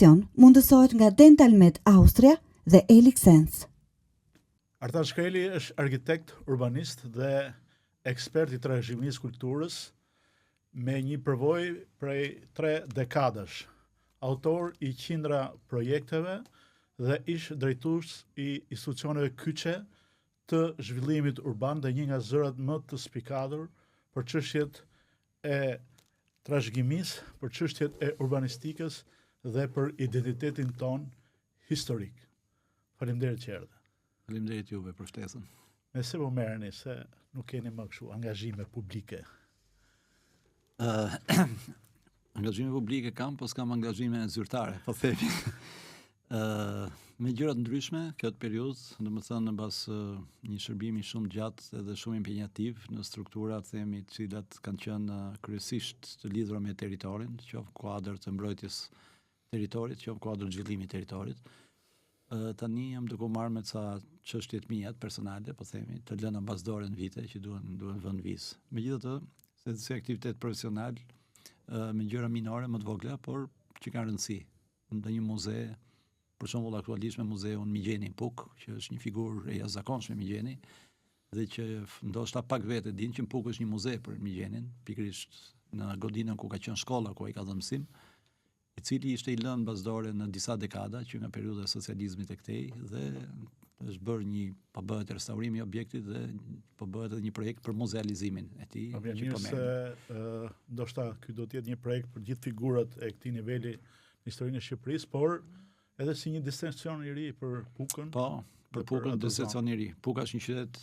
emision mundësohet nga Dentalmed Austria dhe Elixens. Artan Shkreli është arkitekt, urbanist dhe ekspert i trashëgimisë kulturës me një përvojë prej 3 dekadash. Autor i qindra projekteve dhe ish drejtues i institucioneve kyçe të zhvillimit urban dhe një nga zërat më të spikatur për çështjet e trashëgimisë, për çështjet e urbanistikës dhe për identitetin ton historik. Faleminderit që erdhe. Faleminderit juve për ftesën. Nëse po merreni se nuk keni më kështu angazhime publike. Angazhime publike kam, po s'kam angazhime zyrtare, po themi. Me gjëra të ndryshme këtë periudhë, domethënë në bas një shërbimi shumë gjatë dhe shumë impenjativ në struktura të themi të cilat kanë qenë kryesisht të lidhura me territorin, qoftë kuadër të mbrojtjes territorit, qoftë kuadër zhvillimit të territorit. Tani jam duke u marrë me ca çështje të mia personale, po themi, të lëna bazdore në vite që duhen vënë vis. Megjithatë, si aktivitet profesional me gjëra minore më të vogla, por që kanë rëndësi. Në një muze, për shembull aktualisht me muzeun Migjeni Puk, që është një figurë e jashtëzakonshme Migjeni, dhe që ndoshta pak vetë din që Puk është një muze për Migjenin, pikërisht në godinën ku ka qenë shkolla ku ai ka dhënë mësim, i cili ishte i lënë bazdore në disa dekada që nga periudha e socializmit e këtej dhe është bërë një po bëhet restaurimi i objektit dhe po bëhet edhe një projekt për muzealizimin e tij. Ndoshta ky do të jetë një projekt për gjithë figurat e këtij niveli në historinë e Shqipërisë, por edhe si një destinacion i ri për Pukën. Po, për Pukën destinacion i ri. Puka është një qytet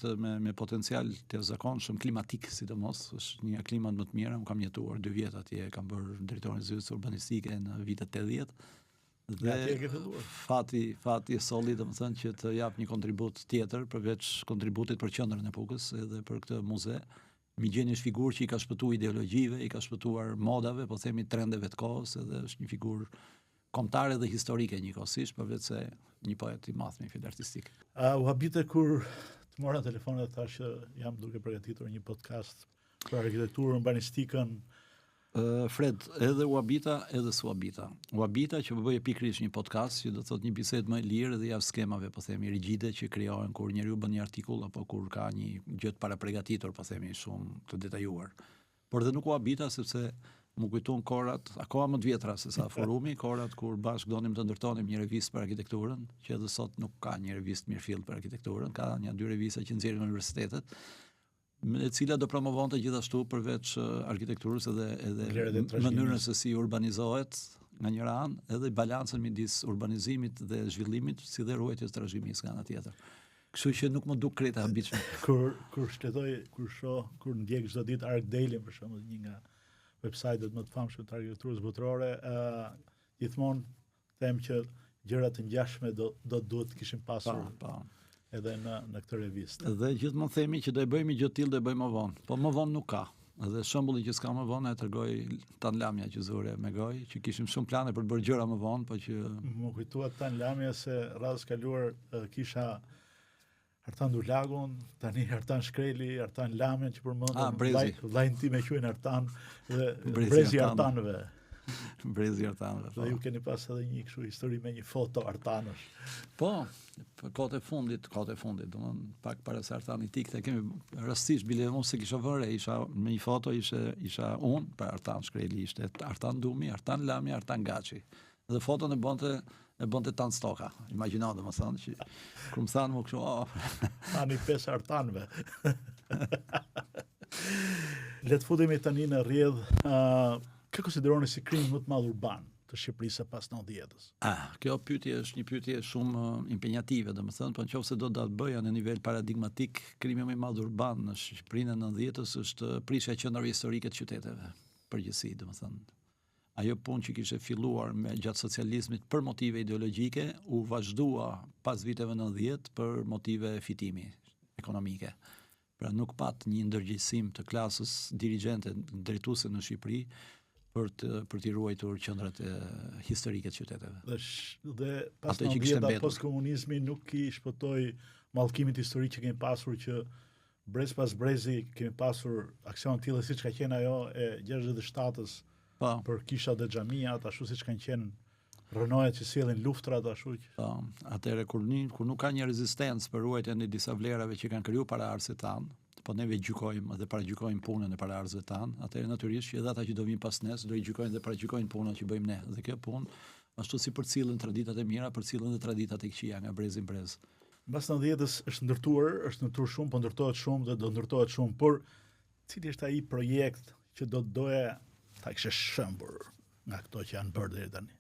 me potencial të zakonshëm klimatik, sidomos, është një klimat më të mira. Unë kam jetuar 2 vjet atje, kam bërë drejtorin e zyrës urbanistike në vitet 80. Dhe fati e solli domethënë që të jap një kontribut tjetër përveç kontributit për qendrën e Pukës edhe për këtë muze. Migjeni është figurë që i ka shpëtuar ideologjive, i ka shpëtuar modave, po themi trendeve të kohës, edhe është një figurë kombëtare dhe historike njëkohësisht, përveç se një poet i madh me fjalë artistike. U habite kur të mora telefon dhe thash që jam duke përgatitur një podcast për arkitekturën, urbanistikën. Fred, edhe u habita edhe s'u habita. U habita që bëj pikërisht një podcast që do të thotë një bisedë më e lirë dhe javë skemave, po themi rigjide që krijohen kur njeriu bën një artikull apo kur ka një gjë të paraprogatitur, po themi shumë të detajuar. Por dhe nuk u habita sepse më kujtuan kohrat, akoma më të vjetra se sa forumi, kohrat kur bashkë donim të ndërtonim një revistë për arkitekturën, që edhe sot nuk ka një revistë mirëfill për arkitekturën, ka një 2 revista që nxjerrin në universitetet, e cila do promovonte gjithashtu përveç arkitekturës edhe mënyrën se si urbanizohet nga njëra anë, edhe balancën midis urbanizimit dhe zhvillimit, si dhe ruajtjes së trashëgimisë nga ana tjetër. Kështu që nuk më duk krejt e habitshme. Kur shtetoj, kur ndjek çdo ditë Arc Daily për shembull, një nga websajtet më të famshme të arkitekturës botërore, gjithmonë them që gjërat të ngjashme duhet të kishin pasur edhe në këtë revistë. Dhe gjithmonë themi që do e bëjmë gjë të tillë, do e bëjmë më vonë, po më vonë nuk ka. Dhe shembulli që s'ka më vonë e tregoj Tan Lamja që zure me gojë, që kishim shumë plane për të bërë gjëra më vonë, po që më kujtua Tan Lamja se radhës kaluar kisha Artan Dulagun, tani Artan Shkreli, Artan Lamja që përmendëm, vllajin tim e quajnë Artan dhe Brezi Artanëve. Brezi Artanëve. Dhe ju keni pas edhe një kështu histori me një foto Artanësh. Po, kohët e fundit, domethënë pak para se Artani tikte, kemi rastisht bile unë se kisha vënë, isha me një foto isha unë për Artan Shkreli, ishte Artan Dumi, Artan Lamja, Artan Gaçi. Dhe foton e bonte Tan Stoka. Imagjino domethënë që kur më thanë më kështu, tani 5 Artanëve. Le të futemi tani në rrjedh. Kë konsideroni si krimi më të madh urban të Shqipërisë pas 90-s? Kjo pyetje është një pyetje shumë impenjative, domethënë, por nëse do ta bëja në nivel paradigmatik, krimi më i madh urban në Shqipërinë e 90-s është prishja e qendrave historike të qyteteve, përgjithësi, domethënë. Ajo punë që kishte filluar gjatë socializmit për motive ideologjike, u vazhdua pas viteve 90 për motive fitimi ekonomike. Pra nuk pat një ndërgjegjësim të klasës dirigjente drejtuese në Shqipëri për t'i ruajtur qendrat historike të qyteteve. Dhe pas 90-ta post-komunizmi nuk i shpëtoi mallkimin historik që kemi pasur, që brez pas brezi kemi pasur aksion të tillë siç ka qenë ajo e 67-s për kishat dhe xhamiat, ashtu siç kanë qenë rënohet që sjellin luftrat ashtu që. Po, atëherë kur nuk ka një rezistencë për ruajtjen e disa vlerave që kanë kriju paraardhësit tanë, po neve gjykojmë dhe paragjykojmë punën e paraardhësve tanë, atëherë natyrisht që edhe ata që do vinë pas nes do i gjykojnë dhe paragjykojnë punën që bëjmë ne. Dhe kjo punë ashtu si përcillen traditat e mira, përcillen dhe traditat e këqija nga brez i brez. Mbas 90-s është ndërtuar shumë, po ndërtohet shumë dhe do ndërtohet shumë, por cili është ai projekt që do të doja ta kishe shëmbur nga këto që janë bërë deri tani?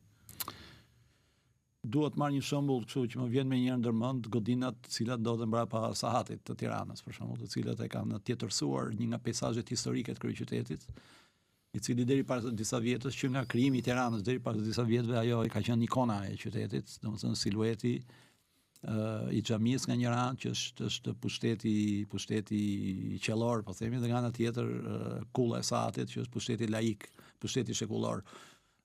Duhet marr një shembull kështu që më vjen me një ndërmend godinat të cilat ndodhen mbrapa Sahatit të Tiranës, për shembull, të cilat e kanë tjetërsuar një nga peizazhet historike të kryeqytetit, i cili deri pas disa vjetësh që nga krijimi i Tiranës deri pas disa vjetëve ajo ka qenë ikona e qytetit, domethënë silueti i xhamisë nga njëra anë që është pushteti qellor, po themi, dhe nga ana tjetër kulla e Sahatit që është pushteti laik, pushteti shekullor.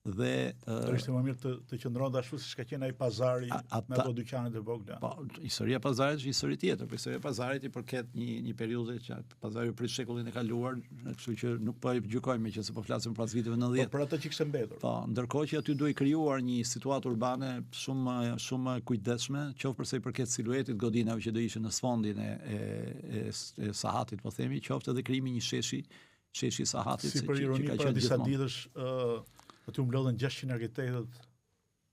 Dhe ishte më mirë të qëndronte ashtu siç ka qenë ai pazari me ato dyqanet e vogla. Po, historia e pazarit është histori tjetër, por historia e pazarit i përket një periudhe që pazari u prit shekullin e kaluar, kështu që nuk po e gjykojmë që se po flasim pas viteve 90. Po për ato që kishte mbetur. Po, ndërkohë që aty duhej krijuar një situatë urbane shumë kujdesshme, qoftë përse i përket siluetit godinave që do ishin në sfondin e Sahatit, po themi, qoftë edhe krijimi një sheshi Sahatit si për ironi para disa ditësh aty u mblodhen 600 arkitektët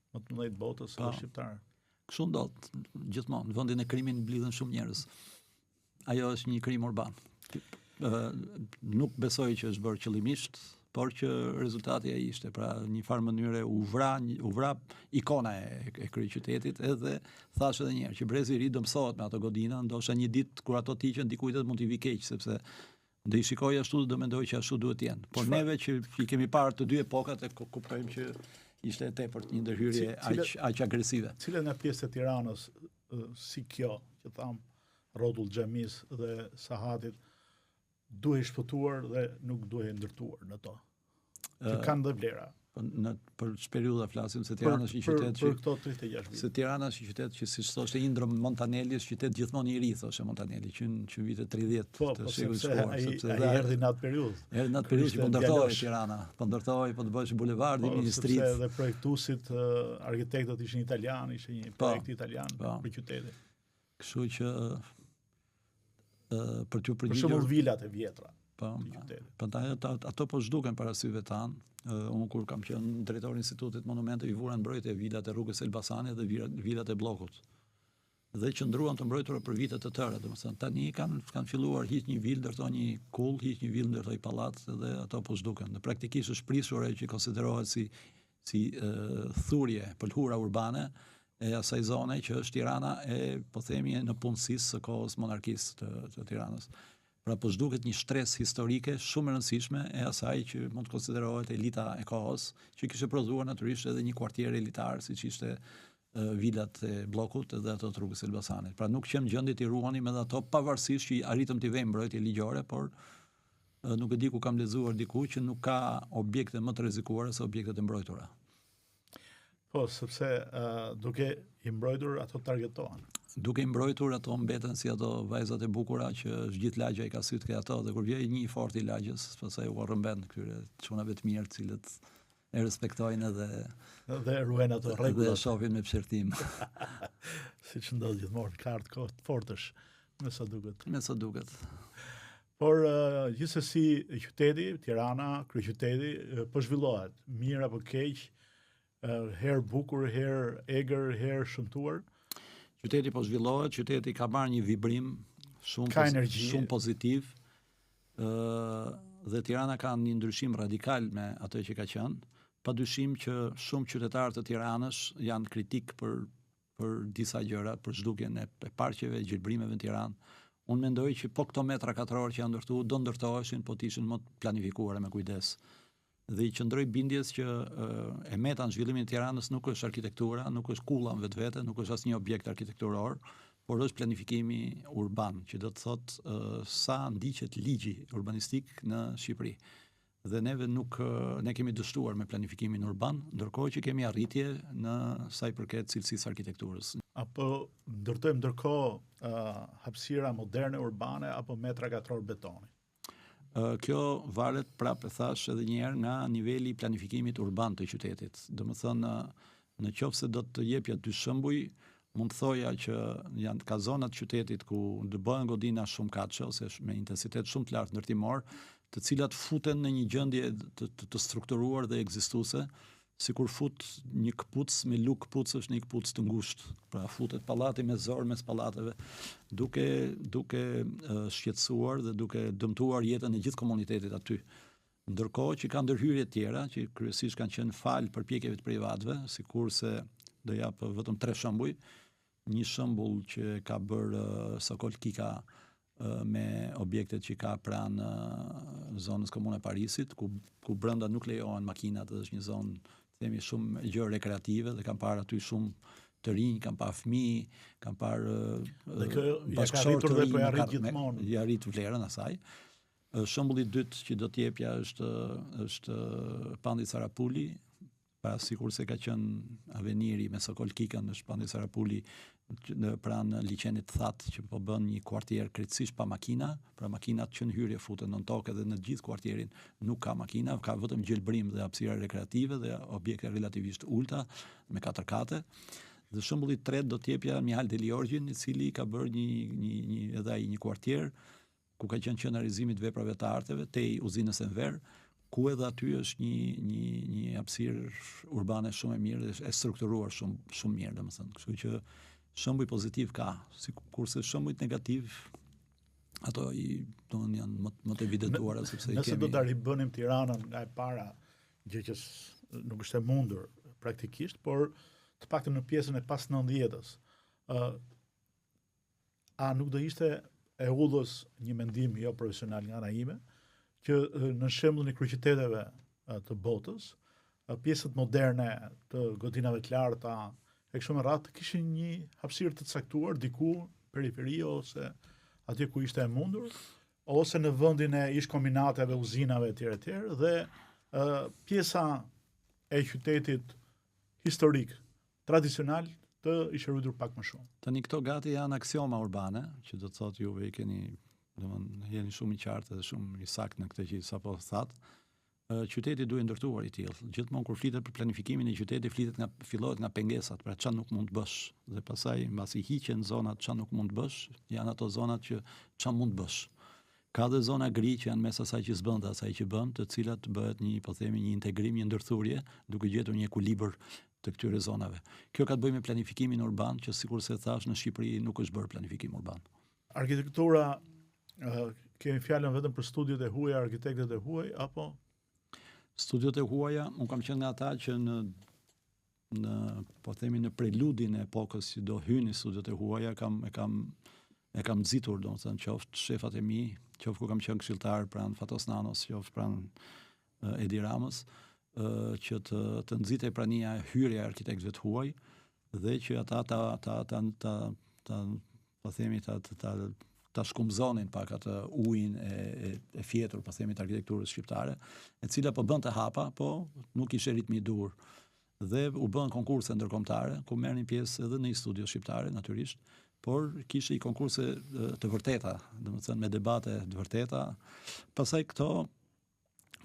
më të mëdhenj të botës shqiptare. Kështu ndodh gjithmonë, në vendin e krimit mblidhen shumë njerëz. Ajo është një krim urban. Nuk besoj që është bërë qëllimisht, por që rezultati ai ishte, pra një farë mënyre u vra ikona e kryeqytetit, edhe thash edhe një herë që brezi i ri do mësohet me ato godina, ndoshta një ditë kur ato tiqen dikujt mund t'i vi keq, sepse do i shikoj ashtu dhe do mendoj që ashtu duhet të jenë. Por neve që i kemi parë të dy epokat e kuptojmë që ishte tepërt një ndërhyrje aq agresive. Cilat nga pjesët e Tiranës si kjo, që tham, rrotull xhamis dhe Sahatit, duhej shpëtuar dhe nuk duhej ndërtuar në to? Që kanë dhe vlera. Për periudha flasim se Tirana është një qytet për këto 36 vite. Se Tirana është një qytet që siç thoshte Indro Montanelli, është qytet gjithmonë i ri, thoshte Montanelli, që në vitet 30 të shekullit shkuar, sepse ai erdhi në atë periudhë. Erdhi në atë periudhë që po ndërtohej Tirana, po ndërtohej, po të bëhej bulevardi, ministrit. Sepse edhe projektuesit, arkitektët ishin italianë, ishte një projekt italian për qytetin. Kështu që për t'u përgjigjur. Për shembull vilat e vjetra. Po, ato po zhduken para syve tanë. Unë kur kam qenë drejtori i Institutit Monumente i vura mbrojtje vilat e rrugës Elbasanit dhe vilat e bllokut. Dhe qëndruan të mbrojtura për vite të tëra, domethënë tani kanë filluar hiq një vilë, ndërtoi një kull, hiq një vilë, ndërtoi pallat dhe ato po zhduken. Dhe praktikisht është prisur ajo që konsiderohet si thurje, pëlhura urbane e asaj zone që është Tirana po themi në punësisë së kohës monarkisë të Tiranës. Pra po zhduket një shtresë historike shumë e rëndësishme e asaj që mund të konsiderohet elita e kohës, që kishte prodhuar natyrisht edhe një kuartier elitar, siç ishte vilat e bllokut dhe ato të rrugës Elbasanit. Pra nuk qem gjendje t'i ruanim edhe ato, pavarësisht që arritëm t'i vëmë mbrojtje ligjore, por nuk e di ku kam lexuar diku që nuk ka objekte më të rrezikuara se objektet e mbrojtura. Po, sepse duke i mbrojtur ato targetohen. Duke i mbrojtur ato mbeten si ato vajzat e bukura që është gjithë lagja i ka syt ke ato, dhe kur vjen një i fortë i lagjës, pastaj u rrëmben këtyre çunave të mirë, të cilët e respektojnë dhe ruajnë ato rregullat. Dhe shohin me pëshertim. Siç ndodh gjithmonë, ka kohë të fortësh, me sa duket. Por gjithsesi qyteti, Tirana, kryeqyteti, po zhvillohet, mirë apo keq, herë bukur, herë egër, herë shëmtuar. Qyteti po zhvillohet, qyteti ka marrë një vibrim shumë pozitiv, dhe Tirana ka një ndryshim radikal me atë që ka qenë, padyshim që shumë qytetarë të Tiranës janë kritik për disa gjëra, për zhdukjen e parqeve, gjelbrimeve në Tiranë. Unë mendoj që po këto metra katror që janë ndërtuar do ndërtoheshin, po të ishin më planifikuara me kujdes. Dhe i qëndroj bindjes që e meta në zhvillimin e Tiranës nuk është arkitektura, nuk është kulla në vetvete, nuk është asnjë objekt arkitekturor, por është planifikimi urban, që do të thotë sa ndiqet ligji urbanistik në Shqipëri. Dhe ne kemi dështuar me planifikimin urban, ndërkohë që kemi arritje në sa i përket cilësisë arkitekturës. Apo ndërtojmë ndërkohë hapësira moderne urbane apo metra katror betoni? Kjo varet, prapë thash edhe një herë, nga niveli i planifikimit urban të qytetit. Domethënë Në qoftë se do të jepja dy shembuj, mund të thoja që janë ka zonat qytetit ku do bëhen godina shumë katëshe ose me intensitet shumë të lartë ndërtimor, të cilat futen në një gjendje të strukturuar dhe ekzistuese, sikur fut një këpucë me luk këpucësh në një këpucë të ngushtë. Pra futet pallati me zor mes pallateve, duke shqetësuar dhe duke dëmtuar jetën e gjithë komunitetit aty. Ndërkohë që ka ndërhyrje tjera, që kryesisht kanë qenë fal përpjekjeve të privatëve, sikurse do jap vetëm 3 shembuj. Një shembull që ka bërë Sokol Kika me objektet që ka pranë zonës komune Parisit, ku brenda nuk lejohen makinat, dhe është një zonë, themi, shumë gjë rekreative dhe kam parë aty shumë të rinj, kam parë fëmijë, kam parë bashkëshortë të rinj, po ja arrit gjithmonë. Ja arrit vlerën asaj. Shembulli i dytë që do t'jepja është Pandi Sarapuli, pra sikur se ka qenë aveniri me Sokol Kikën, është Pandi Sarapuli në pranë liçenit të thatë që po bën një kuartier krejtësisht pa makina, pra makinat që në hyrje futen në tokë dhe në gjithë kuartierin nuk ka makina, ka vetëm gjelbrim dhe hapësira rekreative dhe objekte relativisht ulta me 4 kate. Dhe shembulli i tretë do t'jepja Mihal Deliorgjin, i cili ka bërë edhe ai një kuartier ku ka qenë qendrizimi të veprave të arteve tej uzinës Enver, ku edhe aty është një hapësirë urbane shumë e mirë dhe e strukturuar shumë mirë, domethënë. Kështu që shembuj pozitiv ka, kurse shembujt negativ ato janë më të evidentuara sepse nëse do ta ribënim Tiranën nga e para, gjë që nuk është e mundur praktikisht, por të paktën në pjesën e pas 90-s, a nuk do ishte e udhës një mendim jo profesional nga ana ime, që në shembullin e kryeqyteteve të botës, pjesët moderne të godinave të larta e kështu me radhë kishin një hapësirë të caktuar diku periferi ose atje ku ishte e mundur, ose në vendin e ish-kombinateve, uzinave etj. Dhe pjesa e qytetit historik, tradicional, të ishte ruajtur pak më shumë. Tani këto gati janë aksioma urbane, që do të thotë juve i keni, domethënë jeni shumë i qartë dhe shumë i saktë në këtë që sapo thatë. Qyteti duhet ndërtuar i tillë. Gjithmonë kur flitet për planifikimin e qytetit, fillohet nga pengesat, pra çfarë nuk mund të bësh, dhe pastaj mbasi hiqen zonat çfarë nuk mund të bësh, janë ato zonat që çfarë mund të bësh. Ka dhe zona gri që janë mes asaj që s'bën dhe asaj që bën, të cilat bëhet një, po themi, një integrim, një ndërthurje, duke gjetur një ekuilibër të këtyre zonave. Kjo ka të bëjë me planifikimin urban, që sikurse thash në Shqipëri nuk është bërë planifikim urban. Arkitektura, kemi fjalën vetëm për studiot e huaja, arkitektët e huaj, apo? Studiot e huaja, unë kam qenë nga ata që në po themi në preludin e epokës që do hyni studiot e huaja, e kam nxitur, domethënë qoftë shefat e mi, qoftë ku kam qenë këshilltar pranë Fatos Nanos, qoftë pranë Edi Ramës, që të nxitej prania e hyrja e arkitektëve të huaj dhe që ata po themi ta shkumzonin pak atë ujin e fjetur, po themi, të arkitekturës shqiptare, e cila po bënte hapa, po nuk ishte ritmi i dur. Dhe u bën konkurse ndërkombëtare, ku merrnin pjesë edhe në studio shqiptare natyrisht, por kishte i konkurse të vërteta, domethënë me debate të vërteta. Pastaj këto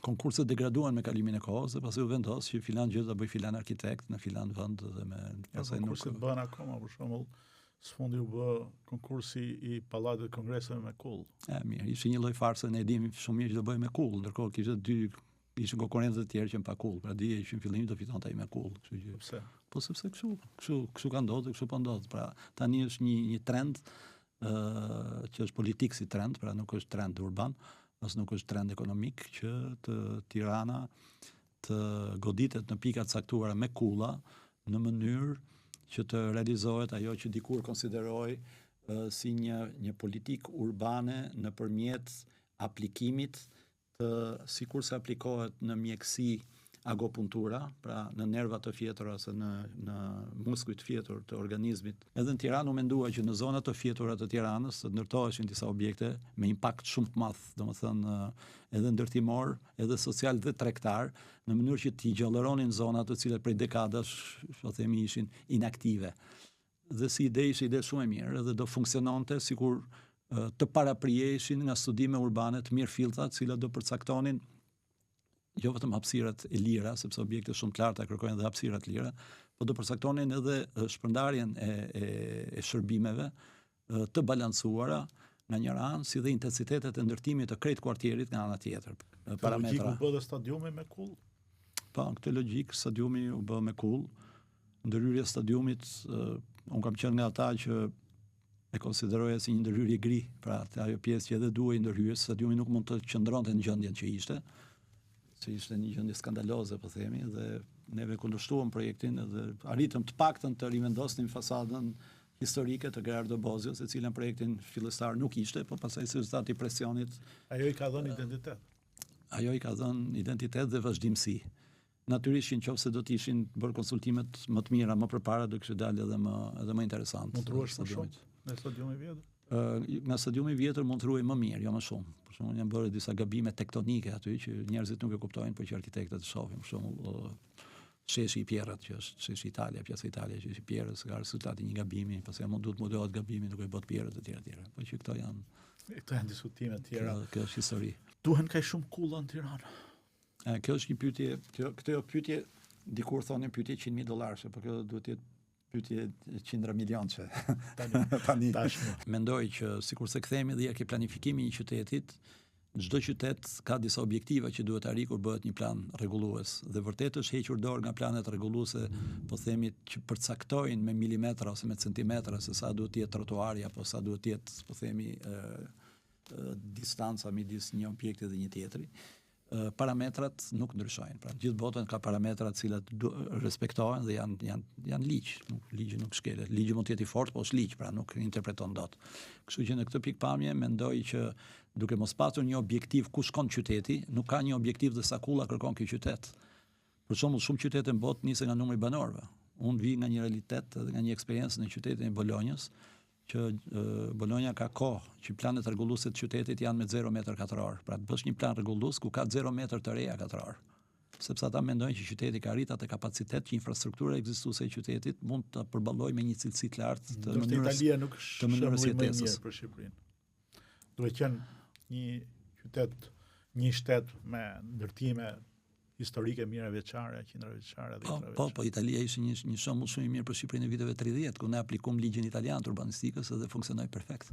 konkurset degraduan me kalimin e kohës dhe pastaj u vendos që filan gjë ta bëj filan arkitekt në filan vend dhe me pastaj nuk konkurset bëhen akoma, për shembull, sfundi u bë konkursi i Pallatit të Kongreseve me kull. Mirë, ishte një lloj farse, ne e dimë shumë mirë që do bëhej me kull, ndërkohë kishte ishin konkurrentë të tjerë që pa kull, pra dije që në fillim do fitonte ai me kull, kështu që. Pse? Po sepse kështu ka ndodhur, kështu po ndodh. Pra tani është një trend që është politik si trend, pra nuk është trend urban, as nuk është trend ekonomik, që Tirana të goditet në pika të caktuara me kulla në mënyrë që të realizohet ajo që dikur konsideroi si një politikë urbane nëpërmjet aplikimit të sikur se aplikohet në mjekësi agopuntura, pra në nervat të fjetura ose në muskujt fjetur të organizmit. Edhe në Tiranë u mendua që në zonat të fjetura të Tiranës të ndërtoheshin disa objekte me impakt shumë të madh, domethënë edhe ndërtimor, edhe social dhe tregtar, në mënyrë që t'i gjallëronin zonat të cilat prej dekadash, po themi, ishin inaktive. Dhe si ide ishte ide shumë e mirë, edhe do funksiononte sikur të paraprijeshin nga studime urbane të mirë fillta, të cilat do përcaktonin jo vetëm hapësirat e lira, sepse objekte shumë të larta kërkojnë edhe hapësira të lira, po do përcaktonin edhe shpërndarjen e shërbimeve të balancuara nga njëra anë, si dhe intensitetet e ndërtimit të krejt kuartierit nga ana tjetër. Parametra. U bë dhe stadiumi me kull? Po, në këtë logjik, stadiumi u bë me kull. Ndërhyrja e stadiumit, unë kam qenë nga ata që e konsideroja si një ndërhyrje gri, pra ajo pjesë që edhe duhej ndërhyrjes, stadiumi nuk mund të qëndronte në gjendjen që ishte një gjendje skandaloze, po themi, dhe neve kundërshtuam projektin dhe arritëm të paktën të rivendosnim fasadën historike të Gerardo Bozios, e cilën projektin fillestar nuk ishte, po pastaj si rezultat i presionit. Ajo i ka dhënë identitet. Ajo i ka dhënë identitet dhe vazhdimsi. Natyrisht që nëse do të ishin bërë konsultimet më të mira më përpara, do kishte dalë edhe më interesant. Mund të ruhesh më shumë në stadiumin e vjetër? Nga stadiumi i vjetër mund të ruhej më mirë, jo më shumë. Për shembull, janë bërë disa gabime tektonike aty që njerëzit nuk e kuptojnë, por që arkitektët e shohin. Për shembull, sheshi i Pierrat, që është sheshi Italia, pjesa Italia që është i Pierrës, ka rezultati një gabimi, pastaj duhet modelohet gabimi duke bërë Pierrat e tjera. Po që këto janë diskutime të tjera. Kjo është histori. Duhen kaq shumë kulla në Tiranë. Kjo është një pyetje, këtë pyetje dikur thonin pyetje $100,000, por kjo duhet të jetë pyetje 100 milionçe. Tani mendoj që sikurse kthehemi dhe ke planifikimi i një qytetit, çdo qytet ka disa objektiva që duhet arrijë kur bëhet një plan rregullues. Dhe vërtet është hequr dorë nga planet rregulluese, po themi që përcaktojnë me milimetra ose me centimetra se sa duhet të jetë trotuari apo sa duhet të jetë, po themi, distanca midis një objekti dhe një tjetri. Parametrat nuk ndryshojnë. Pra gjithë botën ka parametra të cilat respektohen dhe janë ligj. Ligji nuk shkelet. Ligji mund të jetë i fortë, po është ligj, pra nuk interpreton dot. Kështu që në këtë pikpamje mendoj që duke mos pasur një objektiv ku shkon qyteti, nuk ka një objektiv dhe sa kulla kërkon ky qytet. Për shembull, shumë qytete në botë nisen nga numri i banorëve. Unë vi nga një realitet dhe nga një eksperiencë në qytetin e Bolonjës, që Bologna ka kohë që planet rregulluese të qytetit janë me 0 metër katror. Pra të bësh një plan rregullues ku ka 0 metër të reja katror. Sepse ata mendojnë që qyteti ka arritur atë kapacitet që infrastruktura ekzistuese e qytetit mund të përballojë me një cilësi të lartë të mënyrës Italia nuk të mënyrës jetesës për Shqipërinë. Duhet të qenë një qytet, një shtet me ndërtime historike mirë vjeçare, 100 vjeçare dhe 300 vjeçare. Po, Italia ishte një shembull shumë i mirë për Shqipërinë në viteve 30, ku ne aplikuam ligjin italian të urbanistikës dhe funksionoi perfekt.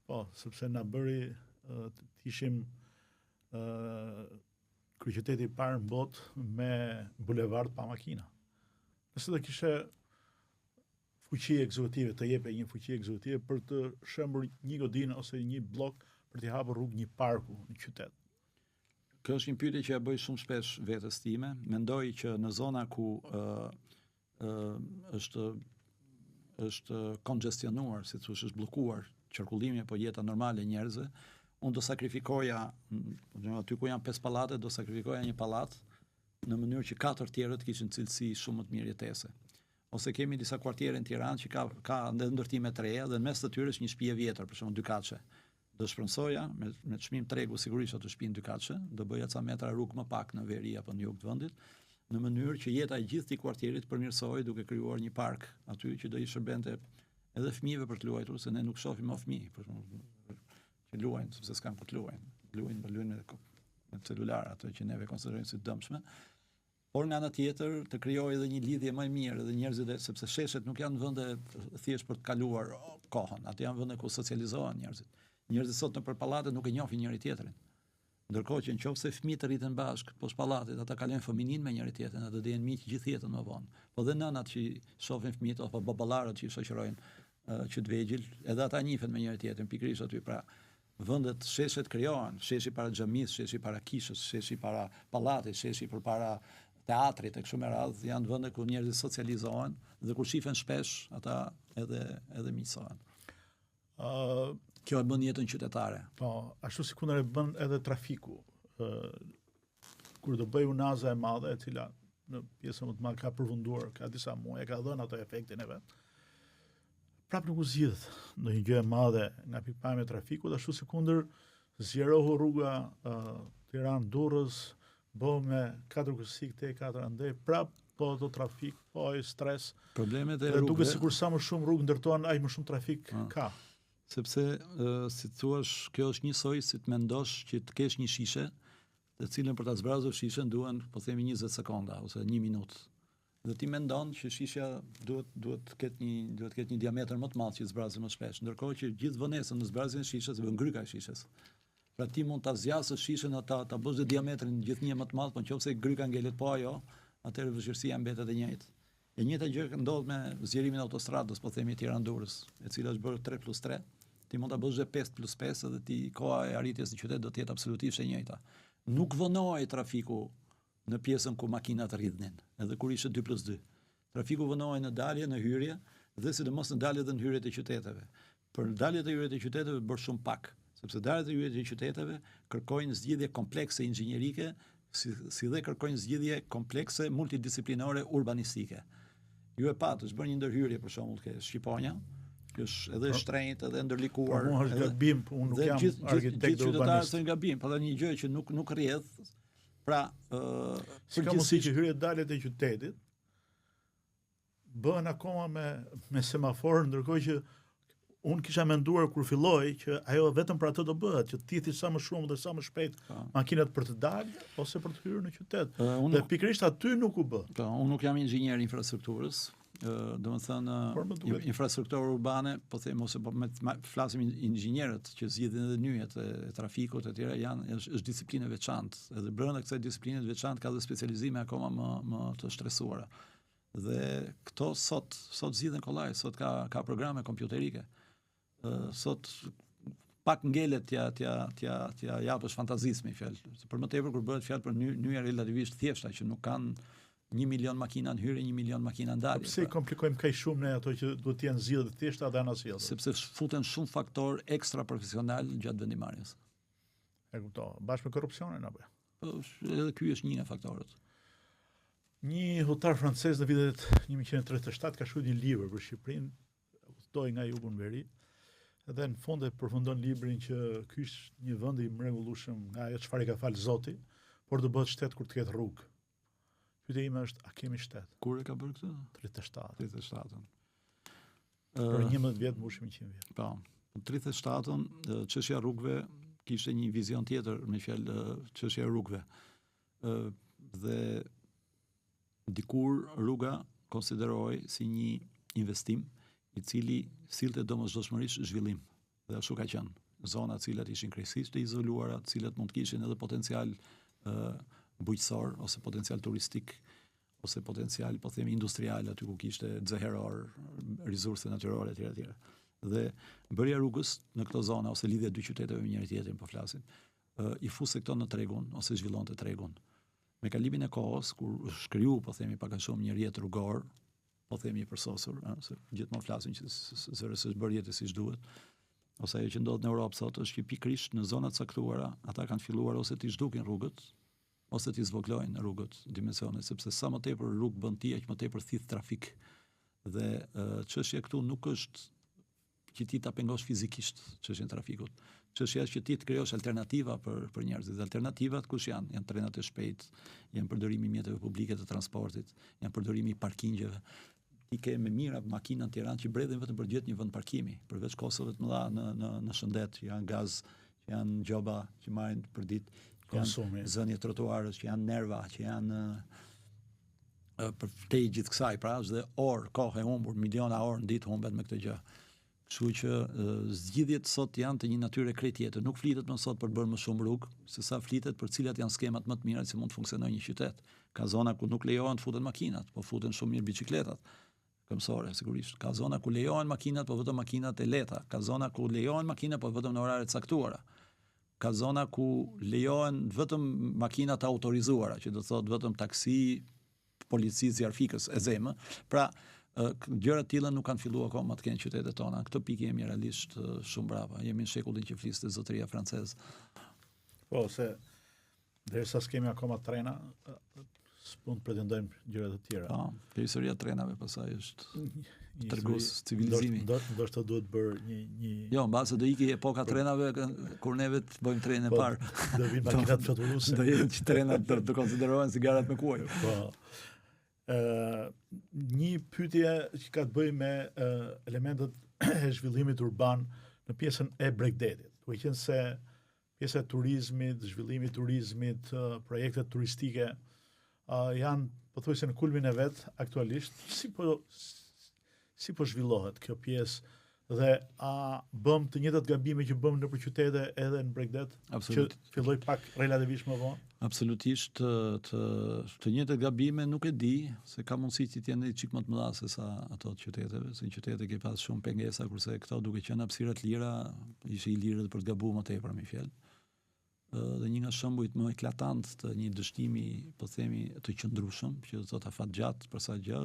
Po, sepse na bëri të ishim kryeqyteti i parë në botë me bulevard pa makina. Nëse do kishe fuqi ekzekutive, të jepe një fuqi ekzekutive për të shëmbur një godinë ose një blok për të hapur rrugë një parku në qytet. Kjo është një pyetje që ja bëj shumë shpesh vetes time. Mendoj që në zona ku është kongestionuar, si thosh, është bllokuar qarkullimi apo jeta normale e njerëzve, unë do sakrifikoja, aty ku janë 5 pallate, do sakrifikoja një pallat në mënyrë që 4 tjerët kishin cilësi shumë më të mirë jetese. Ose kemi disa kuartiere në Tiranë që ka ndërtime të reja dhe në mes të tyre është një shtëpi e vjetër, për shembull dykaçe. Do shpronsoja me çmim tregu sigurisht atë shtëpinë dykaçe, do bëja ca metra rrugë më pak në veri apo në jug të vendit, në mënyrë që jeta e gjithë këtij kuartierit përmirësohej duke krijuar një park aty që do i shërbente edhe fëmijëve për të luajtur, se ne nuk shohim më fëmijë, për shembull, që luajnë sepse s'kan ku të luajnë. Luajnë me celular, ato që neve konsiderojmë si dëmshme. Por nga ana tjetër të krijojë edhe një lidhje më e mirë dhe njerëzit, sepse sheshet nuk janë vende thjesht për të kaluar kohën, ato janë vende ku socializohen njerëzit. Njerëzit sot nëpër pallate nuk e njohin njëri tjetrin. Ndërkohë që nëse fëmijët rriten bashkë poshtë pallatit, ata kalojnë fëminin me njëri tjetrin, ata do jenë miq gjithë jetën më vonë. Po dhe nënat që shohin fëmijët apo baballarët që i shoqërojnë që të vegjël, edhe ata njihen me njëri tjetrin pikërisht aty. Pra vendet sheshet krijohen, sheshi para xhamisë, sheshi para kishës, sheshi para pallatit, sheshi përpara teatrit e kështu me radhë, janë vende ku njerëzit socializohen dhe kur shihen shpesh, ata edhe miqësohen. Kjo e bën jetën qytetare. Po, ashtu si kundër e bën edhe trafiku. Kur do bëj unaza e madhe, e cila në pjesën më të madhe ka përfunduar, ka disa muaj, ka dhënë ato efektin e vet. Prapë nuk u zgjidh ndonjë gjë e madhe nga pikpamja e trafikut, ashtu si kundër zgjerohu rruga Tiranë-Durrës, bëu me 4 kursik te 4 andej, prapë po do trafik, po i stres. Problemet e rrugëve. Duket sikur sa më shumë rrugë ndërtohen, aq më shumë trafik ka. Sepse si thuash, kjo është njësoj si të mendosh që të kesh një shishe, të cilën për ta zbrazur shishen duhen, po themi 20 sekonda ose 1 minutë. Dhe ti mendon që shisha duhet të ketë një diametër më të madh që zbrazë më shpesh, ndërkohë që gjithë vënesën në zbrazjen e shishës vën ngryka e shishës. Pra ti mund ta zgjasësh shishën ta bësh diametrin gjithnjë më të madh, por nëse gryka ngelet po ajo, atëherë vështirësia mbetet e njëjtë. E njëjta gjë ndodh me zgjerimin e autostradës, po themi Tiranë-Durrës, e cila është bërë 3+3. Ti mund ta bësh 5+5 edhe ti koha e arritjes në qytet do të jetë absolutisht e njëjta. Nuk vonohej trafiku në pjesën ku makinat rridhnin, edhe kur ishte 2+2. Trafiku vonohej në dalje, në hyrje dhe sidomos në daljet dhe në hyrjet e qyteteve. Për daljet e hyrjet e qyteteve bërë shumë pak, sepse daljet e hyrjet e qyteteve kërkojnë zgjidhje komplekse inxhinierike, si dhe kërkojnë zgjidhje komplekse multidisciplinore urbanistike. Ju e pat, është bërë një ndërhyrje për shembull ke Shqiponia, që është edhe shtrenjtë, edhe ndërlikuar. Por është gabim, unë nuk jam arkitekt urbanist. Qytetarët janë gabim, por një gjë që nuk rrjedh. Pra, si ka mundësi që hyrjet daljet e qytetit bëhen akoma me semafor, ndërkohë që unë kisha menduar kur filloi që ajo vetëm për atë do bëhet, që tithi sa më shumë dhe sa më shpejt makinat për të dalë ose për të hyrë në qytet. Dhe pikërisht aty nuk u bë. Unë nuk jam inxhinier infrastrukturës, domethënë infrastruktura urbane, po them ose po flasim inxhinierët që zgjidhin edhe nyjet e trafikut e tjera është disiplinë e veçantë. Edhe brenda kësaj disipline të veçantë ka dhe specializime akoma më të shtresuara. Dhe këto sot zgjidhen kollaj, sot ka programe kompjuterike. Sot pak ngelet t'ja japësh fantazisme fjalë. Për më tepër kur bëhet fjalë për nyja relativisht thjeshta që nuk kanë 1 milion makina në hyrje, 1 milion makina në dalje. Pse i komplikojmë kaq shumë ne ato që duhet të jenë zgjidhje të thjeshta dhe anasjellë? Sepse futen shumë faktor ekstra profesional gjatë vendimarrjes. E kuptoj. Bashkë me korrupsionin apo? Edhe ky është një nga faktorët. Një udhëtar francez në vitet 1937 ka shkruar një libër për Shqipërinë, udhtoi nga jugu në veri, edhe në fund e përfundon librin që ky është një vend i mrekullueshëm nga ajo çfarë ka fal Zoti, por do bëhet shtet kur të ketë rrugë. Pyetja ime është, a kemi shtet? Kur e ka bërë këtë? 37. Për 11 vjet mbushim 100 vjet. Po. Në 37-ën çështja e rrugëve kishte një vizion tjetër, me fjalë çështja e rrugëve. Dhe dikur rruga konsiderohej si një investim i cili sillte domosdoshmërisht zhvillim. Dhe ashtu ka qenë. Zona të cilat ishin krejtësisht të izoluara, të cilat mund të kishin edhe potencial bujqësor ose potencial turistik ose potencial, po themi, industrial, aty ku kishte xeheror, risorse natyrore etj. Dhe bërja rrugës në këto zona ose lidhja dy qyteteve me njëri tjetrin po flasim, i fuste këto në tregun ose zhvillonte tregun. Me kalimin e kohës, kur është kriju, po themi, pak a shumë një rrjet rrugor, po themi i përsosur, se gjithmonë flasim që zërës është bërë jetë siç duhet, ose ajo që ndodhet në Europë sot është që pikërisht në zonat caktuara ata kanë filluar ose t'i zhdukin rrugët, ose t'i zvoglojnë rrugët dimensione, sepse sa më tepër rrugë bën ti, aq më tepër thith trafik. Dhe çështja këtu nuk është që ti ta pengosh fizikisht çështjen e trafikut. Çështja është që ti të krijosh alternativa për njerëzit. Alternativat kush janë? Janë trenat e shpejtë, janë përdorimi i mjeteve publike të transportit, janë përdorimi i parkingeve. Ti ke me mira makina në Tiranë që bredhin vetëm për gjetë një vend parkimi, përveç kostave të mëdha në shëndet, që janë gaz, që janë gjoba që marrin për ditë, janë zënje trotuarës, që janë nerva, që janë për te gjithë kësaj, pra është dhe orë, kohë e humbur, miliona orë në ditë humbet me këtë gjë. Kështu që zgjidhjet sot janë të një natyre krejt tjetër. Nuk flitet më sot për bërë më shumë rrugë, se sa flitet për cilat janë skemat më të mira që mund të funksionojë një qytet. Ka zona ku nuk lejohen të futen makinat, po futen shumë mirë biçikletat. Këmsore, sigurisht. Ka zona ku lejohen makinat, po vetëm makinat e lehta. Ka zona ku lejohen makinat, po vetëm në orare të caktuara. Ka zona ku lejohen vetëm makinat autorizuara, që do të thotë vetëm taksi, polici, zjarfikës, e zemë. Pra, gjëra të tilla nuk kanë filluar akoma të kenë qytetet tona. Këtë pikë jemi realisht shumë brava. Jemi në shekullin që fliste zotëria franceze. Po, se derisa s'kemi akoma trena, s'mund pretendojmë gjëra të tjera. Po, historia e trenave pastaj është tregus civilizimi. Ndoshta duhet bërë një Jo, mbase do iki epoka trenave kur neve të bëjmë trenin e parë. Do vinë makinat fluturuese. Do jenë që trenat do konsiderohen si garat me kuaj. Po. Një pyetje që ka të bëjë me elementet e zhvillimit urban në pjesën e Bregdetit. Duke qenë se pjesa e turizmit, zhvillimi i turizmit, projektet turistike janë pothuajse në kulmin e vet aktualisht, si po zhvillohet kjo pjesë dhe a bëm të njëjtat gabime që bëm nëpër qytete edhe në Bregdet, që filloi pak relativisht më vonë? Absolutisht të njëjtat gabime nuk e di, se ka mundësi që të jenë çik më të mëdha se sa ato të qyteteve, se në qytete ke pas shumë pengesa, kurse këto duke qenë hapësira të lira, ishte i lirë për të gabuar më tepër me fjalë. Dhe një nga shembujt më eklatant të një dështimi, po themi, të qëndrueshëm, që do të afat gjatë për sa gjë,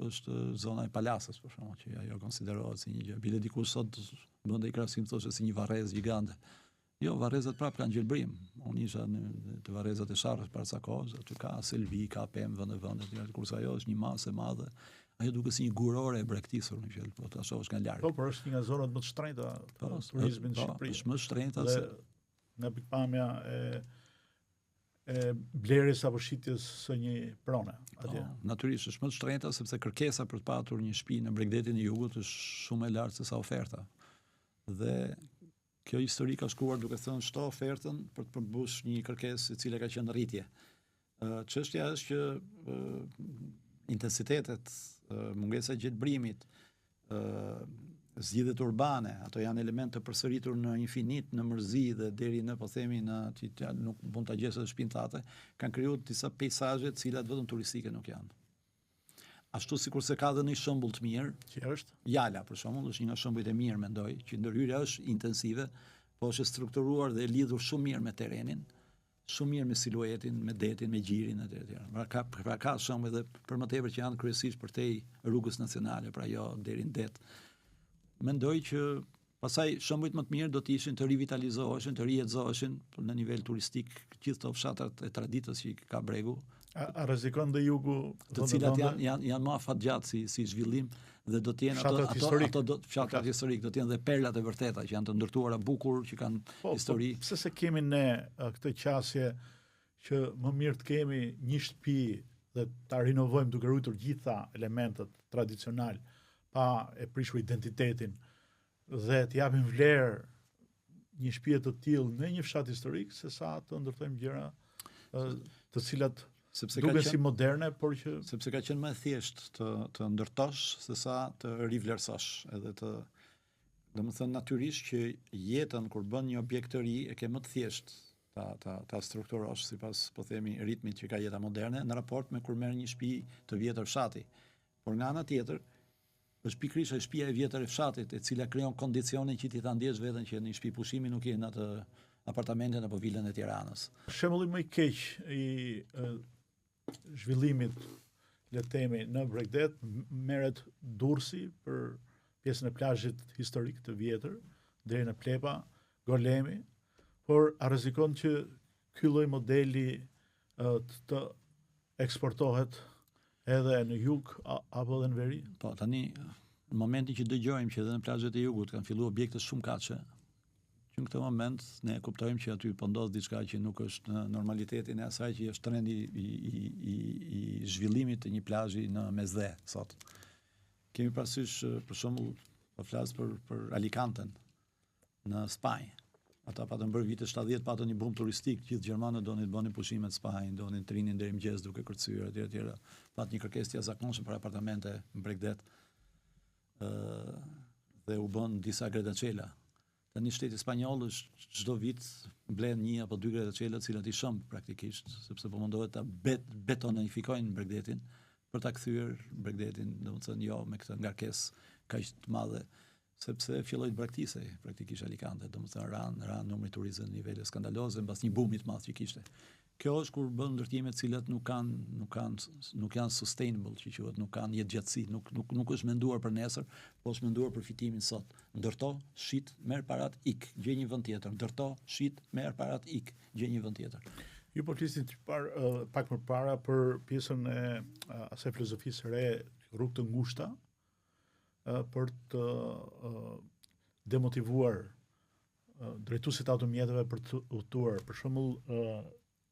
është zona e Palasës, për shembull, që ajo konsiderohet si një gjë. Bile dikush sot bënte i krahasim thoshte si një varrezë gjigante. Jo, varrezat prap kanë gjelbrim. Unë isha në të varrezat e Sharrës para sa kohës, aty ka selvi, ka pemë vende, kurse ajo është një masë e madhe. Ajo duket si një gurore e braktisur në qel, po ta shohësh nga larg. Po, por është një nga zonat më të shtrenjta të turizmit në Shqipëri. Është më shtrenjta se nga pikpamja e blerjes apo shitjes së një prone atje. Natyrisht është më të shtrenjta sepse kërkesa për të patur një shtëpi në Bregdetin e Jugut është shumë e lartë se sa oferta. Dhe kjo histori ka shkuar duke thënë shto ofertën për të përmbush një kërkesë e cila ka qenë rritje. Çështja është që intensitetet, mungesa e gjelbrimit, zgjidhjet urbane, ato janë elemente të përsëritur në infinit, në mërzi dhe deri në, po themi, në që nuk mund ta gjesh edhe shtëpinë tate, kanë krijuar disa peizazhe të cilat vetëm turistike nuk janë. Ashtu sikurse ka dhe një shembull të mirë, që është Jala, për shembull, është një nga shembujt e mirë, mendoj, që ndërhyrja është intensive, po është strukturuar dhe lidhur shumë mirë me terrenin, shumë mirë me siluetin, me detin, me gjirin etj. Pra ka shembuj edhe për më tepër që janë kryesisht përtej rrugës nacionale, pra jo deri në det. Mendoj që pastaj shembujt më të mirë do të ishin të rivitalizoheshin, të rihetëzoheshin në nivel turistik gjithë të fshatrat e traditës që ka Bregu. A rrezikon dhe Jugu, të cilat janë më afatgjatë si zhvillim dhe do të jenë ato fshatrat historik, do të jenë dhe perlat e vërteta që janë të ndërtuara bukur, që kanë histori. Pse se kemi ne këtë qasje që më mirë të kemi një shtëpi dhe ta rinovojmë duke ruajtur gjitha elementet tradicional, pa e prishur identitetin dhe të japim vlerë një shtëpi të tillë në një fshat historik, se sa të ndërtojmë gjëra të cilat duken si moderne, por që sepse ka qenë më e thjeshtë të ndërtosh se sa të rivlerësosh, edhe domethënë natyrisht që jetën kur bën një objekt të ri e ke më të thjeshtë ta strukturosh sipas, po themi, ritmit që ka jeta moderne në raport me kur merr një shtëpi të vjetër fshati. Por nga ana tjetër është pikërisht shtëpia e vjetër e fshatit, e cila krijon kondicionin që ti ta ndjesh veten që në një shtëpi pushimi nuk je në atë apartamentin apo vilën e Tiranës. Shembulli më i keq i zhvillimit, le të themi, në Bregdet merret Durrësi për pjesën e plazhit historik të vjetër deri në Plepa, Golemi, por a rrezikon që ky lloj modeli të eksportohet edhe në jug apo edhe në veri? Po, tani, në momentin që dëgjojmë që edhe në plazhet e jugut kanë filluar objekte shumë kaçe, që në këtë moment ne kuptojmë që aty po ndodh diçka që nuk është në normalitetin e asaj që është trendi i zhvillimit të një plazhi në mesdhe sot. Kemi parasysh, për shembull, po flas për Alicanten në Spanjë. Ata patën bërë vite 70, patën një boom turistik, gjithë gjermanët donin të bënin pushime në Spanjë, donin të rinin deri mëngjes duke kërcyer etj. Pat një kërkesë të jashtëzakonshme për apartamente në Bregdet. Dhe u bën disa gradacela. Tani shteti spanjoll është çdo vit blen 1 apo 2 gradacela të cilat i shëm praktikisht, sepse po mundohet ta betonifikojnë Bregdetin për ta kthyer Bregdetin, domethënë jo me këtë ngarkesë kaq të madhe, sepse filloi të braktisej praktikisht Alicante, domethënë ran numri turistëve në nivele skandaloze mbas një bumi të madh që kishte. Kjo është kur bën ndërtime të cilat nuk janë sustainable, që quhet, nuk kanë jetëgjatësi, nuk është menduar për nesër, po është menduar për fitimin sot. Ndërto, shit, merr parat, ik, gjej një vend tjetër. Ndërto, shit, merr parat, ik, gjej një vend tjetër. Ju po flisni pak më parë për pjesën e asaj filozofisë së re, rrugë të ngushta, për të demotivuar drejtuesit automjeteve për të udhëtuar. Për shembull,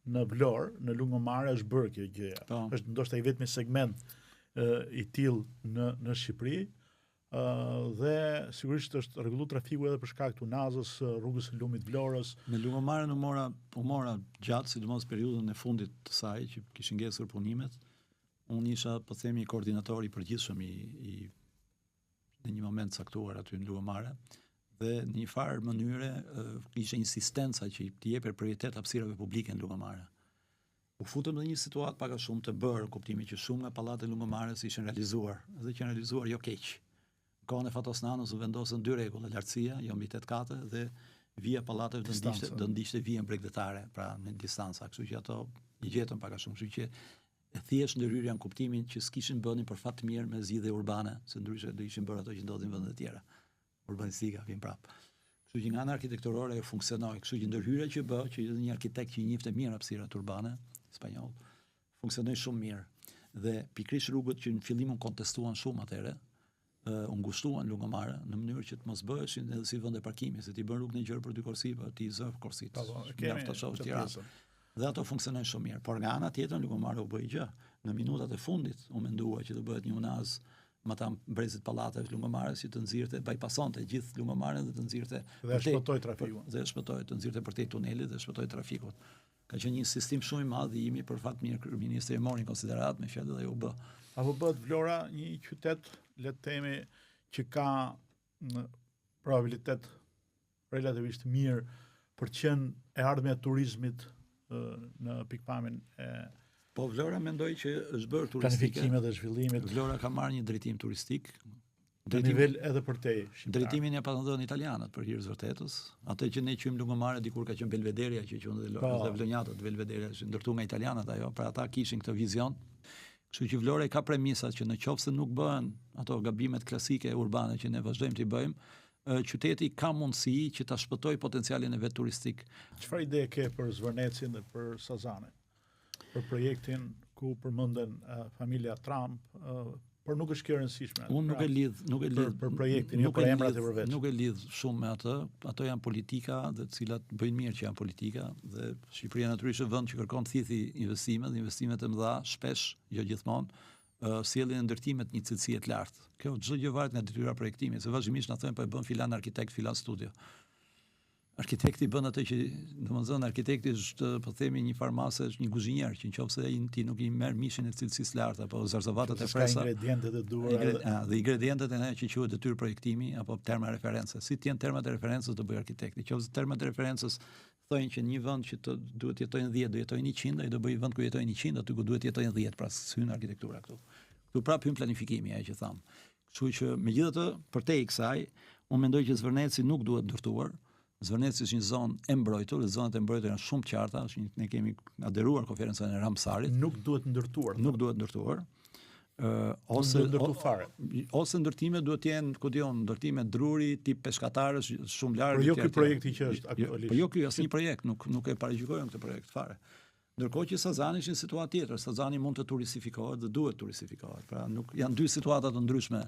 në Vlorë, në lungomare është bërë kjo gjëja. Është ndoshta i vetmi segment i tillë në Shqipëri, dhe sigurisht është rregulluar trafiku edhe për shkak të unazës, rrugës së lumit Vlorës. Në lungomare u mora gjatë, sidomos periudhën e fundit të saj që kishin ngesur punimet. unë isha, po themi, koordinatori i përgjithshëm i në një moment caktuar aty në Lugomare, dhe në një farë mënyre ishte insistenca që t'i jepte prioritet hapësirave publike në Lugomare. U futëm në një situatë pak a shumë të bërë, kuptimi që shumë nga pallatet Lungomares ishin realizuar, dhe që realizuar jo keq. Në kohën e Fatos Nanës u vendosën 2 rregulla, lartësia, jo mbi 8 kate, dhe vija pallateve do ndiqte vijën bregdetare, pra në distanca, kështu që ato i gjetën pak a shumë, kështu që thjesht ndërhyrja në kuptimin që s'kishin bënë për fat të mirë me zgjidhje urbane, se ndryshe do ishin bërë ato që ndodhin në vende të tjera. Urbanistika vjen prapë. Kështu që nga ana arkitekturore ajo funksionoi, kështu që ndërhyrja që bë, që një arkitekt që i njihte mirë hapësirat urbane spanjoll, funksionoi shumë mirë. Dhe pikërisht rrugët që në fillim u kontestuan shumë atëherë, u ngushtuan Lungomare në mënyrë që të mos bëheshin edhe si vende parkimi, se ti bën rrugën e gjerë për 2 korsi, po ti zë korsit. Mjaft të shohësh Tiranë. Dhe ato funksionojnë shumë mirë. Por nga ana tjetër Lungomare u bë gjë. Në minutat e fundit u mendua që do bëhet një unaz me ata brezit pallateve të Lungomares që të nxirrte, bypassonte gjithë Lungomaren dhe të nxirrte dhe shpëtoi trafikun. Dhe shpëtoi, të nxirrte përtej tunelit dhe shpëtoi trafikun. Ka qenë një sistem shumë i madh i jemi për fat mirë kryeministri e mori në konsiderat me fjalë dhe u bë. Apo bëhet Vlora një qytet, le të themi, që ka probabilitet relativisht mirë për të qenë e ardhmja e turizmit në pikpamjen e Po Vlora mendoj që është bërë turistike. Planifikimit dhe zhvillimit. Vlora ka marrë një drejtim turistik. Në nivel edhe për te shqiptar. Drejtimin ja patën dhënë italianët për hir të vërtetës. Atë që ne quajmë Lungomare dikur ka qenë Belvederia që quhen dhe vlonjatët Belvederia, është ndërtuar nga italianët ajo, pra ata kishin këtë vizion. Kështu që Vlora ka premisat që në qoftë se nuk bëhen ato gabimet klasike urbane që ne vazhdojmë t'i bëjmë, qyteti ka mundësi që ta shpëtojë potencialin e vet turistik. Çfarë ide ke për Zvërnecin dhe për Sazanin? Për projektin ku përmenden familja Trump, por nuk është kjo e rëndësishme. Unë nuk e lidh për projektin, jo për emrat e përveç. Nuk e lidh shumë me atë. Ato janë politika, dhe të cilat bëjnë mirë që janë politika, dhe Shqipëria natyrisht është vend që kërkon të thithi investimet e mëdha, shpesh, jo gjithmonë, sjellin ndërtimet një cilësie të lartë. Kjo çdo gjë varet nga detyra projektimi, se vazhdimisht na thonë po e bën filan arkitekt, filan studio. Arkitekti bën atë që, domethënë, arkitekti është, po themi, një farmase, është një kuzhinier, që nëse ti nuk i merr mishin e cilësisë lartë apo zarzavatat e fresa, ingredientet e duhura dhe ingredientet e ne që quhet detyrë projektimi apo terma referencë. Si të jenë termat e referencës do bëj arkitekti. Nëse termat e referencës thonë që një vend që duhet jetojnë 10, do jetojnë 100, ai do bëj vend ku jetojnë 100, aty ku duhet jetojnë 10, pra hyn arkitektura këtu. Këtu prapë hyn planifikimi, ajo që tham. Kështu që megjithatë, përtej kësaj, unë mendoj që Zvërneci nuk duhet ndërtuar. Zvërneci është një zonë e mbrojtur, dhe zonat e mbrojtura janë shumë të qarta, ne kemi aderuar konferencën e Ramsarit. Nuk duhet ndërtuar. Nuk duhet ndërtuar. Ose ndërtime duhet të jenë, ku diun, ndërtime druri, tip peshkatarës, shumë larg. Por jo ky projekti që është aktualisht. Po jo ky asnjë projekt, nuk e paragjykojmë këtë projekt fare. Ndërkohë që Sazani është një situatë tjetër, Sazani mund të turistifikohet dhe duhet turistifikohet. Pra nuk janë 2 situata të ndryshme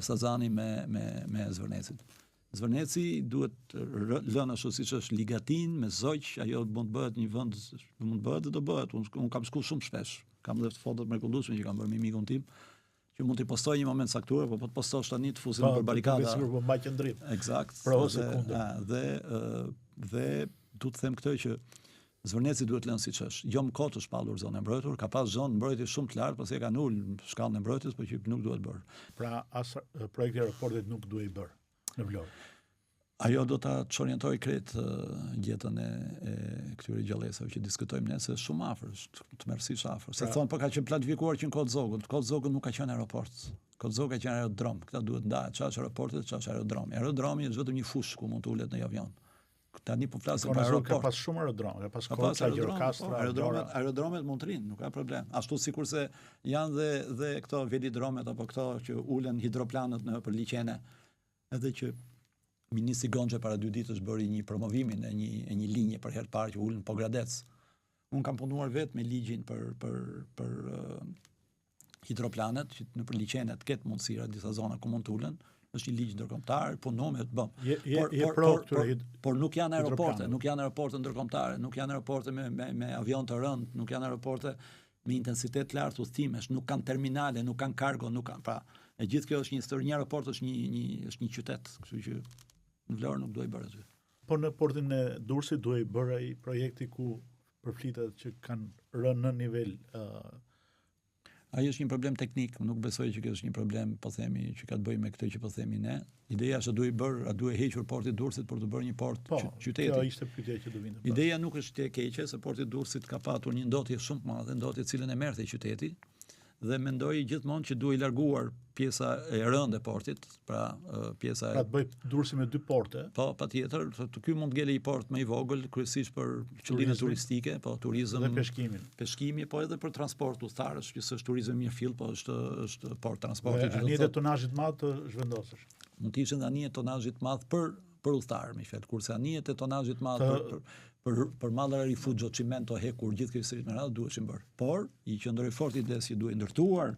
Sazani me Zvërnecin. Zvërneci duhet lënë ashtu siç është ligatin me zoq, ajo mund të bëhet një vend, mund të bëhet dhe do bëhet. Unë kam shkuar shumë shpesh. Kam dhe foto të mrekullueshme që kam bërë me mikun tim, që mund t'i postoj një moment saktuar, po të postosh tani të fusin për barikada. Po mbaj qendrim. Eksakt. Pra ose kundër. Dhe du të them këtë që Zvërneci duhet lënë siç është. Jo më kot është pallur zonë e mbrojtur, ka pas zonë mbrojtje shumë të lartë, pasi e kanë ulë shkallën e mbrojtjes, por që nuk duhet bërë. Pra as projekti i aeroportit nuk duhet bërë në Vlorë. Ajo do ta çorientoj krejt gjetën e këtyre gjallësave që diskutojmë ne, se shumë afër, të merrësisht afër. Se thonë po ka qenë planifikuar që në Kod Zogun. Kod Zogun nuk ka qenë aeroport. Kod Zogu ka qenë aerodrom. Këta duhet ndahet, çash aeroportit, çash aerodromi. Aerodromi është vetëm një fushë ku mund të ulet në avion. Tani po flasim për aeroport. Ka pas shumë aerodrom, ka pas Korça, Gjirokastra, aerodromet mund të rinë, nuk ka problem. Ashtu sikurse janë dhe këto velidromet apo këto që ulen hidroplanët në për liçene. Edhe që Ministri Gonxha para 2 ditësh bëri një promovimin e një linje për herë të parë që ulën Pogradec. Unë kam punuar vetë me ligjin për hidroplanet, që në për liçenet ketë mundësira disa zona ku mund të ulen. Është një ligj ndërkombëtar, punome të bëm. Por nuk janë aeroporte, nuk janë aeroporte ndërkombëtare, nuk janë aeroporte me avion të rënd, nuk janë aeroporte me intensitet të lartë udhëtimesh, nuk kanë terminale, nuk kanë cargo, nuk kanë, pra, e gjithë kjo është një histori, një aeroport është një qytet, kështu që në Vlorë nuk duhet bërë aty. Po në portin e Durrësit duhet bërë ai projekti ku përflitet që kanë rënë në nivel Ai është një problem teknik, nuk besoj që kjo është një problem, po themi, që ka të bëjë me këtë që po themi ne. Ideja është a duhet hequr porti i Durrësit për të bërë një port qyteti. Kjo ishte pyetja që do vinte. Ideja nuk është e keqe, se porti i Durrësit ka patur një ndotje shumë të madhe, ndotje cilën e merrte qyteti, dhe mendoj gjithmonë që duhet larguar pjesa e rëndë e portit, pra pjesa Pra të bëj Durrësi me 2 porte. Po, patjetër, ky mund të ngele një port më i vogël, kryesisht për qëllime turistike, po turizëm Dhe peshkimin. Peshkimi, po edhe për transport udhëtarësh, që s'është turizëm mirëfill, po është port transporti. Dhe anije të tonazhit madh të zhvendosësh. Mund të ishin anije tonazhit madh për udhëtar, me fjalë, kurse anijet e tonazhit madh për mallra rifugjo, cimento, hekur, gjithë këto me radhë duheshin bërë. Por i qëndroi fort idesë që duhet ndërtuar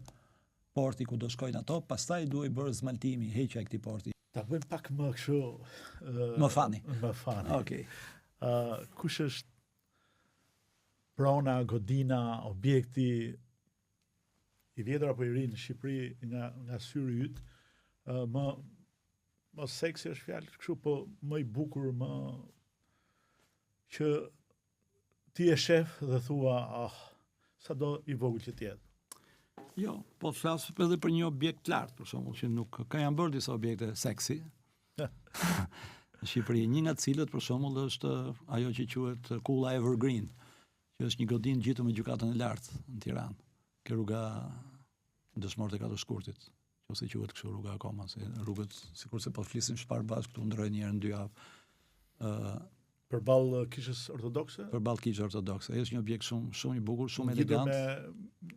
porti ku do shkojnë ato, pastaj duhet bërë zmaltimi, heqja e këtij porti. Ta bëjmë pak më kështu Më fani. Okej. Kush është prona, godina, objekti i vjetër apo i ri në Shqipëri nga syri yt, më seksi është fjalë kështu, po më i bukur, më që ti e shef dhe thua, sa do i vogël që tjetë. Jo, po flas edhe për një objekt lart, për shembull, që nuk ka janë bërë disa objekte seksi. Në Shqipëri, një nga të cilët për shembull është ajo që quhet Kulla Evergreen, që është një godinë gjitur me gjykatën e lartë në Tiranë. Kjo rruga dëshmorët e Katër Shkurtit, ose quhet kështu rruga akoma, se rrugët sikurse po flisim shpar bashkë këtu ndrojnë një herë në 2 javë. Përballë kishës ortodokse? Përballë kishës ortodokse. Është një objekt shumë i bukur, shumë elegant.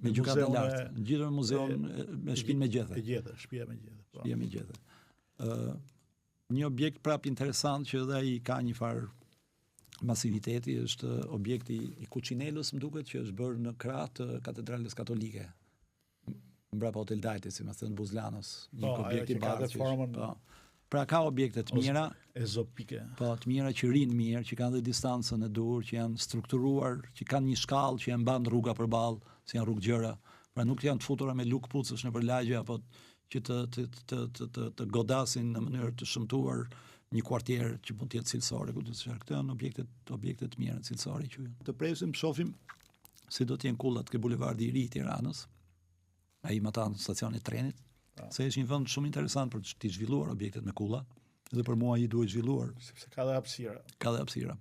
Me gjykatën e lartë. Ngjitur me muzeun me shtëpinë me gjethe. Shtëpia me gjethe. Shtëpia me gjethe. Një objekt prap interesant që edhe ai ka një farë masiviteti, është objekti i Kuçinelës, më duket që është bërë në krah të Katedrales Katolike. Mbrapa Hotel Dajti, si më thënë Buzlanës, një objekt i bardhë. Pra ka objekte të mira, ezopike. Po, të mira që rinë mirë, që kanë dhe distancën e dur, që janë strukturuar, që kanë një shkallë që janë mban rruga përballë, si janë rrugë gjëra. Pra nuk janë të futura me luk pucësh nëpër lagje, apo që të godasin në mënyrë të shëmtuar një kuartier që mund të jetë cilësore, ku të thotë, këto janë objekte të mira cilësore që janë. Të presim, shohim si do të jenë kullat ke bulevardi i ri i Tiranës, ai më tan stacioni i trenit. Se është një vend shumë interesant për të zhvilluar objektet me kulla, dhe për mua i duhet zhvilluar. Sepse ka dhe hapësira. Ka dhe hapësira.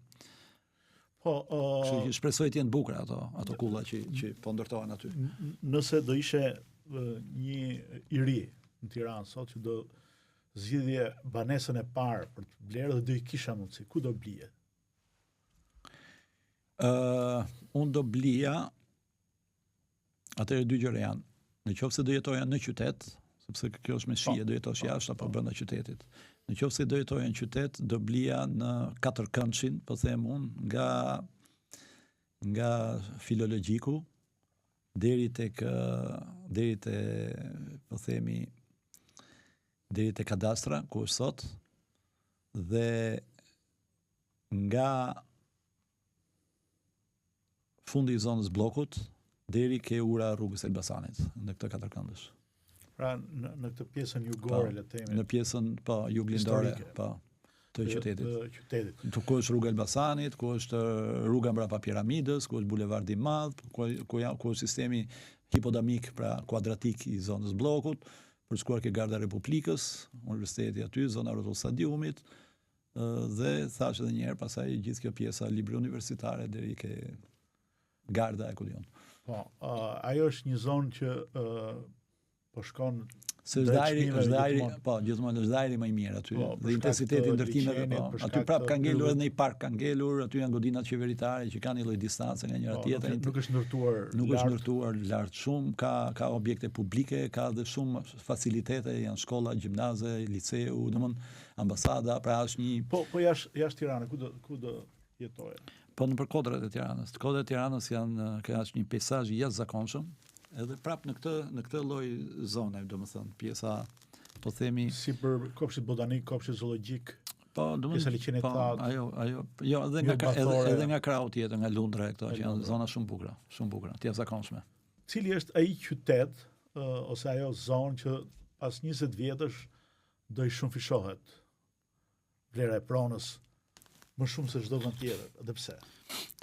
Po, kështu që shpresoj të jenë bukura ato kulla që po ndërtohen aty. Nëse do ishe një i ri në Tiranë sot që do zgjidhje banesën e parë për të blerë dhe do i kisha mundësi, ku do blije? Unë do blija, atëherë 2 gjëra janë. Në qoftë se do jetoja në qytet, sepse kjo është me shije, do jetosh jashtë apo brenda qytetit. Në qoftë se do jetoja në qytet, do blija në 4 këndshin, po them unë, nga filologjiku deri te po themi deri te kadastra ku është sot, dhe nga fundi i zonës bllokut deri ke ura rrugës Elbasanit, në këtë 4 këndësh. Pra në këtë pjesën jugore, le të themi. Në pjesën juglindore, të qytetit. Ku është rruga Elbasanit, ku është rruga mbrapa piramidës, ku është bulevardi i madh, ku është sistemi hipodamik, pra kuadratik i zonës bllokut, për shkuar ke Garda Republikës, universiteti aty, zona rrotull stadiumit, dhe thash edhe një herë, pastaj gjithë kjo pjesa libri universitare deri ke Garda e kudion. Po, ajo është një zonë që po shkon se është ajri, po, gjithmonë është ajri më i mirë aty, dhe intensiteti ndërtimeve, po, aty prap ka ngelur edhe në një park, ka ngelur, aty janë godinat qeveritare që kanë një lloj distance nga njëra tjetra. Nuk është ndërtuar lart shumë, ka objekte publike, ka dhe shumë facilitete, janë shkolla, gjimnaze, liceu, domethënë ambasada, pra është një. Po jashtë Tiranës, ku do jetoje? Po nëpër kodrat e Tiranës. Kodrat e Tiranës ka një peizazh i jashtëzakonshëm, edhe prap në këtë lloj zone, domethënë pjesa, po themi, si për kopshtin botanik, kopshtin zoologjik. Po, pjesa liçenetat. Ajo, jo, edhe nga krau tjetër, nga Lundra, këto që janë zona shumë bukura, të jashtëzakonshme. Cili është ai qytet ose ajo zonë që pas 20 vjetësh do i shumëfishohet? Vlera e pronës më shumë se çdo vend tjetër. Dhe pse?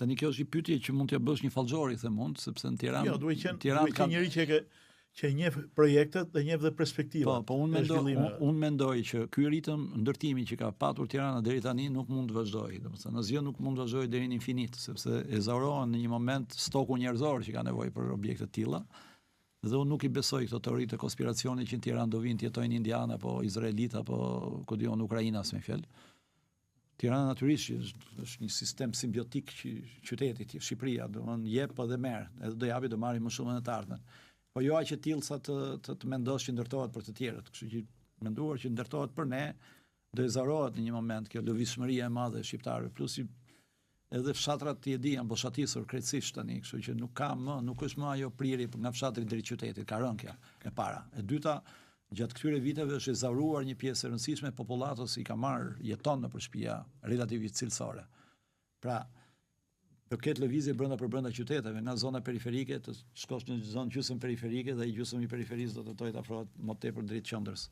Tani kjo është një pyetje që mund t'ja bësh një fallxori them unë, sepse në Tiranë Jo, duhet Tiranë qenë njëri që e njeh projektet dhe njeh dhe perspektivat. Po unë mendoj që ky ritëm ndërtimi që ka patur Tirana deri tani nuk mund të vazhdojë. Domethënë asgjë nuk mund të vazhdojë deri në infinit, sepse e zaurohen në një moment stoku njerëzor që ka nevojë për objekte të tilla. Dhe unë nuk i besoj këto teoritë të konspiracionit që në Tiranë do vinë të jetojnë indianë apo izraelitë apo ku diun ukrainas me fjalë. Tirana natyrisht është një sistem simbiotik qytetit, Shqipëria, domethënë jep po dhe merr, edhe do japi do marrë më shumë në të ardhmen. Po jo aq e tillë sa të mendosh që ndërtohet për të tjerët, kështu që menduar që ndërtohet për ne do e zarohet në një moment kjo lëvizshmëria e madhe e shqiptarëve, plus edhe fshatrat ti e di janë boshatisur krejtësisht tani, kështu që nuk është më ajo priri nga fshatri deri qytetit, ka rënë kjo e para. E dyta, gjatë këtyre viteve është e zauruar një pjesë e rëndësishme e popullatës i ka marrë jeton në shtëpia relativisht cilësore. Pra, do ketë lëvizje brenda qyteteve, nga zona periferike të shkosh në zonë gjysmë periferike dhe i gjysmë i periferisë do të jetojë të afrohet më tepër drejt qendrës.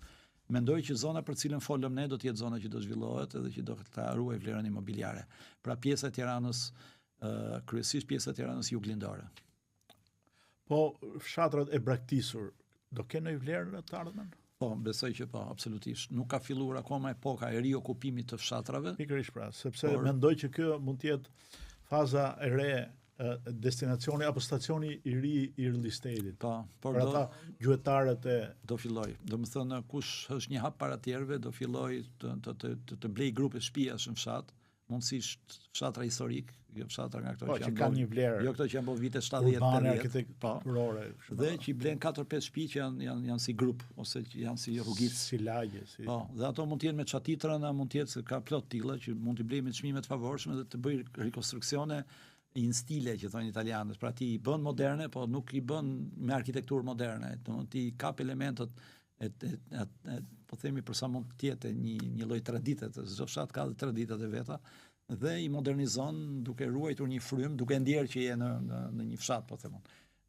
Mendoj që zona për cilën folëm ne do të jetë zona që do zhvillohet edhe që do të ruaj vlerën imobiliare. Pra pjesa e Tiranës, kryesisht pjesa e Tiranës juglindore. Po fshatrat e braktisur do kenë një vlerë në të ardhmen? Po, besoj që po, absolutisht. Nuk ka filluar akoma epoka e riokupimit të fshatrave. Pikërisht pra, sepse mendoj që kjo mund të jetë faza e re, destinacioni apo stacioni i ri i real estate-it. Po, por për ata gjuetarët e do filloj. Domethënë kush është një hap para tjerëve do filloj të blej grupe shtëpiash në fshat, mundësisht fshatra historik, jo fshatra nga këto që kanë një vlerë. Jo këto që janë bërë vite 70-80, arkitekturore. Dhe që i blen 4-5 shtëpi që janë si grup ose që janë si rrugicë, si lagje, si. Po, dhe ato mund të jenë me çatitrën, mund të jetë se ka plot tilla që mund t'i blej me çmime të favorshme dhe të bëj rikonstruksione in stile që thonë italianët. Pra ti i bën moderne, po nuk i bën me arkitekturë moderne. Domethënë ti kap elementet po themi për sa mund të jetë një lloj tradite, çdo fshat ka dhe traditat e veta dhe i modernizon duke ruajtur një frym, duke ndjerë që je në një fshat, po them.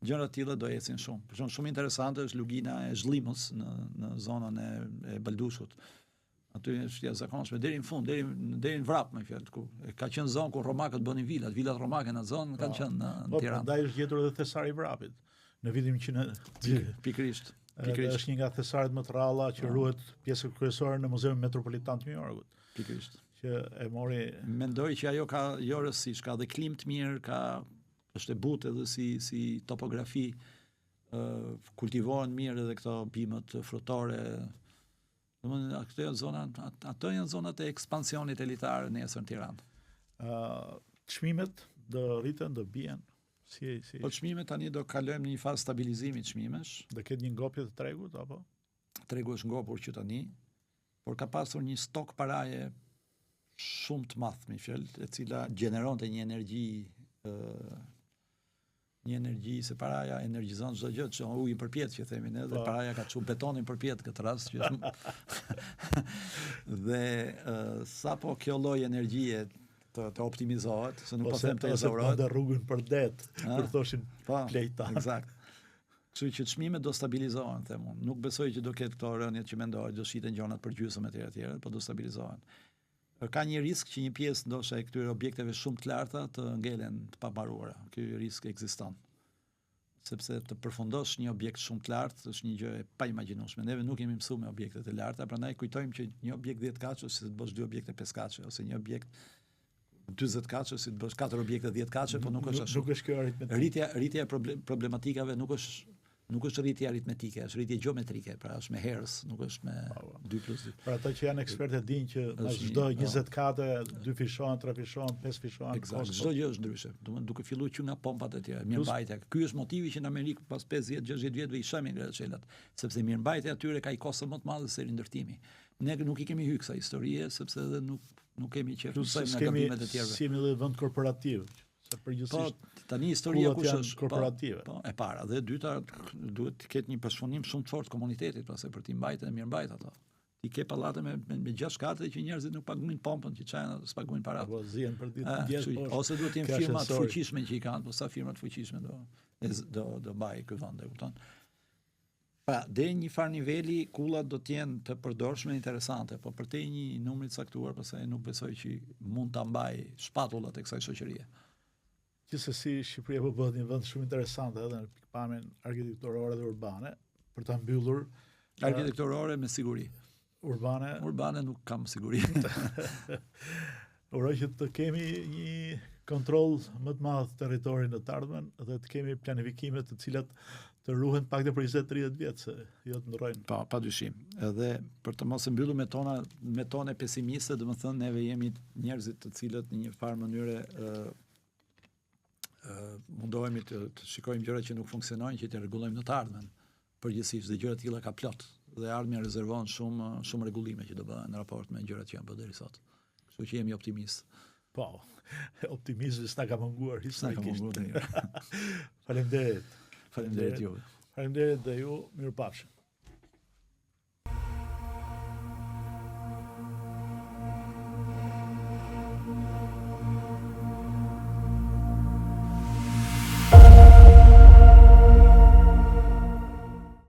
Gjëra të tilla do ecin shumë. Për shembull, shumë interesante është lugina e Zhlimës në zonën e Baldushut. Aty është jashtëzakonshme deri në fund, deri në vrap me fjalë ku ka qenë zonë ku romakët bënin vilat romake në zonë kanë qenë në Tiranë. Prandaj është gjetur edhe thesari i vrapit në vitin 100. Pikërisht. Është një nga thesaret më të rralla që ruhet pjesë kryesore në Muzeun Metropolitan të New Yorkut. Pikërisht. Që e mori. Mendoj që ajo ka jo rësisht, ka dhe klim të mirë, është e butë edhe si topografi, kultivohen mirë edhe këto bimët frutore. Domethënë ato janë zonat e ekspansionit elitar nesër në Tiranë. Çmimet do rriten, do bien. Si. Po çmimet tani do kalojmë në një fazë stabilizimi të çmimesh. Do ketë një ngopje të tregut apo? Tregu është ngopur që tani, por ka pasur një stok paraje shumë të madh, me fjalë, e cila gjeneronte një energji se paraja energjizon çdo gjë, që ujin përpjet që themi ne, dhe paraja ka çu betonin përpjet këtë rast që dhe sapo kjo lloj energjie të optimizohet, se nuk po them të ezaurohet. Ose rrugën për det, për thoshin plejta. Eksakt. Kështu që çmimet do stabilizohen, them unë. Nuk besoj që do ketë këto rënjet që mendohet, do shiten gjonat për gjysmë etj, po do stabilizohen. Ka një risk që një pjesë ndoshta e këtyre objekteve shumë të larta të ngelen të pambaruara. Ky risk ekziston. Sepse të përfundosh një objekt shumë të lartë është një gjë e paimagjinueshme. Neve nuk jemi mësuar me objektet e larta, prandaj kujtojmë që një objekt 10 kaçë ose të bësh 2 objekte 5 kaçë ose një objekt 40 kaçë si të bësh 4 objekte 10 kaçë, po nuk është ashtu. Nuk është kjo aritmetika. Rritja e problematikave nuk është rritje aritmetike, është rritje gjeometrike, pra është me herës, nuk është me 2+2. Pra ata që janë ekspertë dinë që çdo 20 kate 2 fishohen, 3 fishohen, 5 fishohen. Eksakt, çdo gjë është ndryshe. Domethënë duke filluar që nga pompat e tjera, mirëmbajtja. Ky është motivi që në Amerikë pas 50-60 vjetëve i shëmin gratë-çelat, sepse mirëmbajtja atyre ka i kosto më të madh se rindërtimi. Ne nuk i kemi hyrë kësaj historie sepse edhe nuk kemi qef të mësojmë nga gabimet e tjerëve. Si kemi edhe vend korporativ, se përgjithsisht tani historia kush është korporative. Po, e para dhe e dyta duhet të ketë një përshfunim shumë të fortë komunitetit, pastaj për të mbajtur dhe mirëmbajtur ato. Ti ke pallate me 6 kate që njerëzit nuk paguajnë pompën, që çajin ato s'paguajnë paratë. Po zihen për ditë poshtë. Ose duhet të jenë firma të fuqishme që i kanë, po sa firma të fuqishme do mbajë ky vend, e kupton? Pra, deri një farë niveli kullat do të jenë të përdorshme e interesante, po për te një numri të caktuar, pastaj nuk besoj që mund ta mbaj shpatullat e kësaj shoqërie. Gjithsesi, Shqipëria po bëhet një vend shumë interesant edhe në pikpamjen arkitektorore dhe urbane, për ta mbyllur Arkitektorore me siguri. urbane nuk kam siguri. Uroj që të kemi një kontroll më të madh të territorit në të ardhmen dhe të kemi planifikime të cilat të ruhen pak dhe për 20-30 vjetë, se jo të ndrojnë. Pa dyshim. Edhe për të mos e mbyllur me tone pesimiste, do të thënë neve jemi njerëzit të cilët në një farë mënyre mundohemi të shikojmë gjërat që nuk funksionojnë, që të rregullojmë në të ardhmen. Përgjithsisht dhe gjëra të tilla ka plot dhe ardhmja rezervon shumë rregullime që do bëhen në raport me gjërat që janë bërë deri sot. Kështu që jemi optimist. Po, optimizmi s'na ka munguar historikisht. Faleminderit. Faleminderit. Faleminderit juve. Faleminderit dhe ju, mirupafshim.